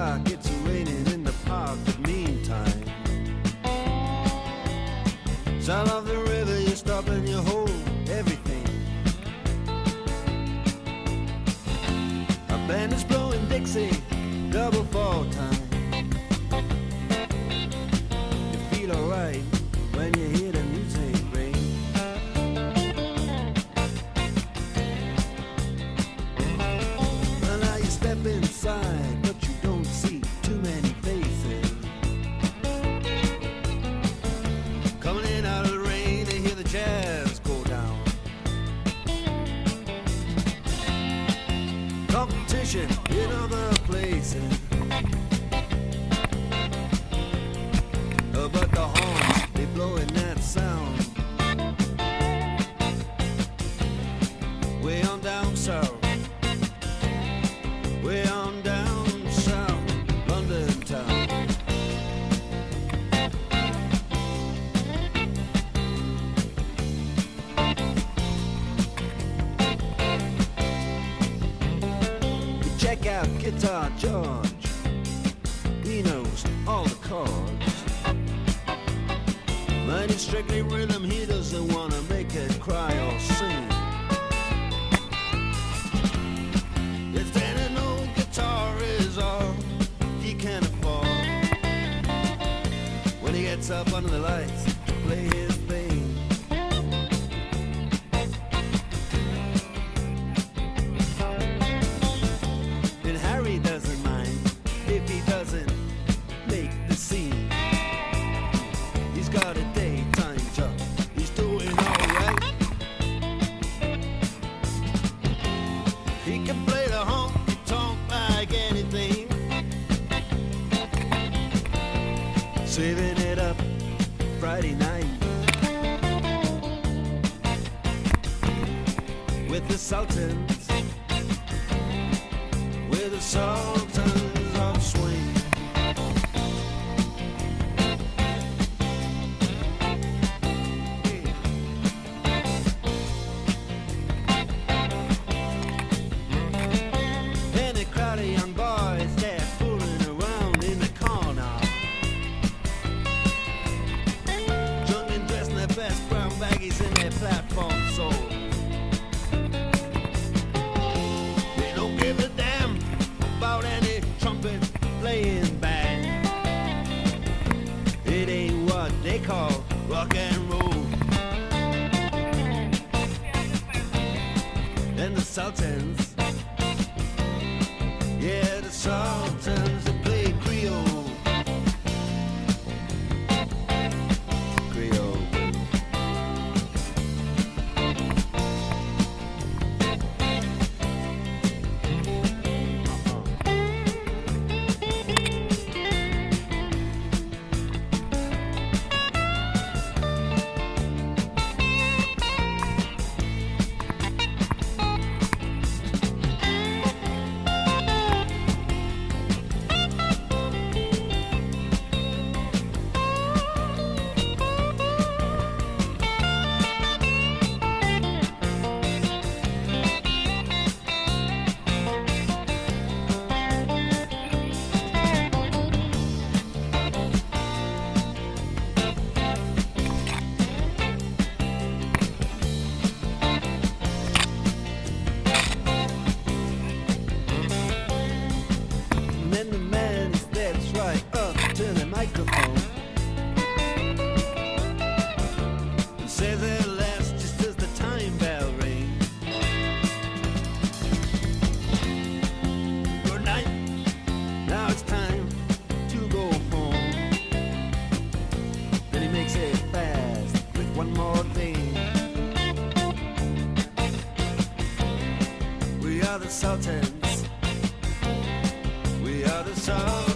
like it's raining in the park, but meantime, sound of the river, you stop and you hold everything. A band is blowing Dixie, double fall time. You feel alright when you hear the music ring. Well, now you step inside, but you don't see too many faces. Coming in out of the rain, they hear the jazz go down. Competition in other places, but the horns, they blowing that sound. Way on down south, way on down south, London town. You check out Guitar George, he knows all the chords. But it's strictly rhythm, he doesn't want to make it cry or sing. If then an old guitar is all he can afford, when he gets up under the lights to play his thing. And Harry doesn't mind if he doesn't make the scene. He's got a daytime job, he's doing alright. He can play the honky-tonk like anything, saving it up Friday night with the Sultans, with the Sultans of Swing. Young boys, they're fooling around in the corner, drunk and dressed in their best brown baggies in their platform soles. They don't give a damn about any trumpet playing band. It ain't what they call rock and roll. And the Sultans, yeah, the Sultans, they play Creole. Creole. And then the man steps right up to the microphone and says at last, just as the time bell rings, good night, now it's time to go home. Then he makes it fast with one more thing. We are the Sultans, we are the Sultans.